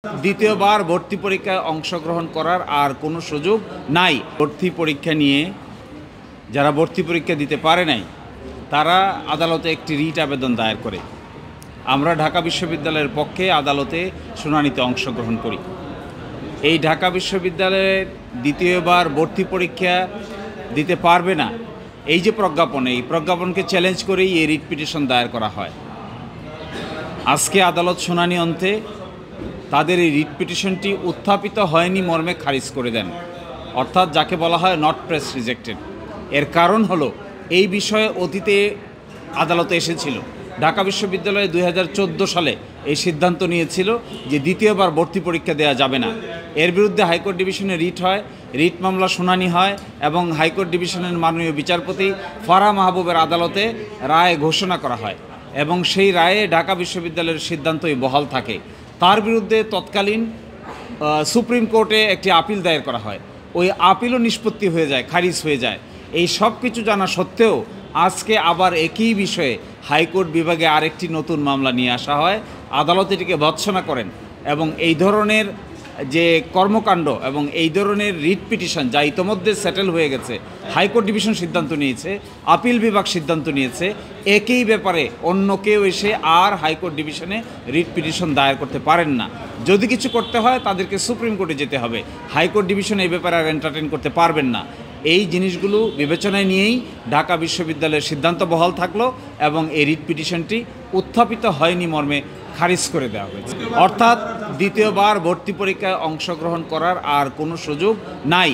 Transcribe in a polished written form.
দ্বিতীয়বার ভর্তি পরীক্ষায় অংশগ্রহণ করার আর কোনো সুযোগ নাই। ভর্তি পরীক্ষা নিয়ে যারা ভর্তি পরীক্ষা দিতে পারে নাই তারা আদালতে একটি রিট আবেদন দায়ের করে। আমরা ঢাকা বিশ্ববিদ্যালয়ের পক্ষে আদালতে শুনানিতে অংশগ্রহণ করি। এই ঢাকা বিশ্ববিদ্যালয়ের দ্বিতীয়বার ভর্তি পরীক্ষা দিতে পারবে না এই যে প্রজ্ঞাপন, এই প্রজ্ঞাপনকে চ্যালেঞ্জ করেই এই রিট পিটিশন দায়ের করা হয়। আজকে আদালত শুনানি অন্তে তাদের এই রিট পিটিশনটি উত্থাপিত হয়নি মর্মে খারিজ করে দেন, অর্থাৎ যাকে বলা হয় নট প্রেস রিজেক্টেড। এর কারণ হলো এই বিষয়ে অতীতে আদালতে এসেছিল। ঢাকা বিশ্ববিদ্যালয়ে 2014 সালে এই সিদ্ধান্ত নিয়েছিল যে দ্বিতীয়বার ভর্তি পরীক্ষা দেওয়া যাবে না। এর বিরুদ্ধে হাইকোর্ট ডিভিশনে রিট হয়, রিট মামলা শুনানি হয় এবং হাইকোর্ট ডিভিশনের মাননীয় বিচারপতি ফারাহ মাহবুবের আদালতে রায় ঘোষণা করা হয় এবং সেই রায়ে ঢাকা বিশ্ববিদ্যালয়ের সিদ্ধান্তই বহাল থাকে। তার বিরুদ্ধে তৎকালীন সুপ্রিম কোর্টে একটি আপিল দায়ের করা হয়। ওই আপিলও নিষ্পত্তি হয়ে যায়, খারিজ হয়ে যায়। এই সব কিছু জানা সত্ত্বেও আজকে আবার একই বিষয়ে হাইকোর্ট বিভাগে আরেকটি নতুন মামলা নিয়ে আসা হয়। আদালত এটিকে ভৎসনা করেন এবং এই ধরনের যে কর্মকাণ্ড এবং এই ধরনের রিট পিটিশন যা ইতোমধ্যে সেটেল হয়ে গেছে, হাইকোর্ট ডিভিশন সিদ্ধান্ত নিয়েছে, আপিল বিভাগ সিদ্ধান্ত নিয়েছে, একই ব্যাপারে অন্য কেউ এসে আর হাইকোর্ট ডিভিশনে রিট পিটিশন দায়ের করতে পারেন না। যদি কিছু করতে হয় তাদেরকে সুপ্রিম কোর্টে যেতে হবে। হাইকোর্ট ডিভিশন এই ব্যাপারে আর এন্টারটেইন করতে পারবেন না। এই জিনিসগুলো বিবেচনায় নিয়েই ঢাকা বিশ্ববিদ্যালয়ের সিদ্ধান্ত বহাল থাকলো এবং এই রিট পিটিশনটি উত্থাপিত হয়নি মর্মে খারিজ করে দেওয়া হয়েছে। অর্থাৎ দ্বিতীয়বার ভর্তি পরীক্ষায় অংশগ্রহণ করার আর কোনো সুযোগ নাই।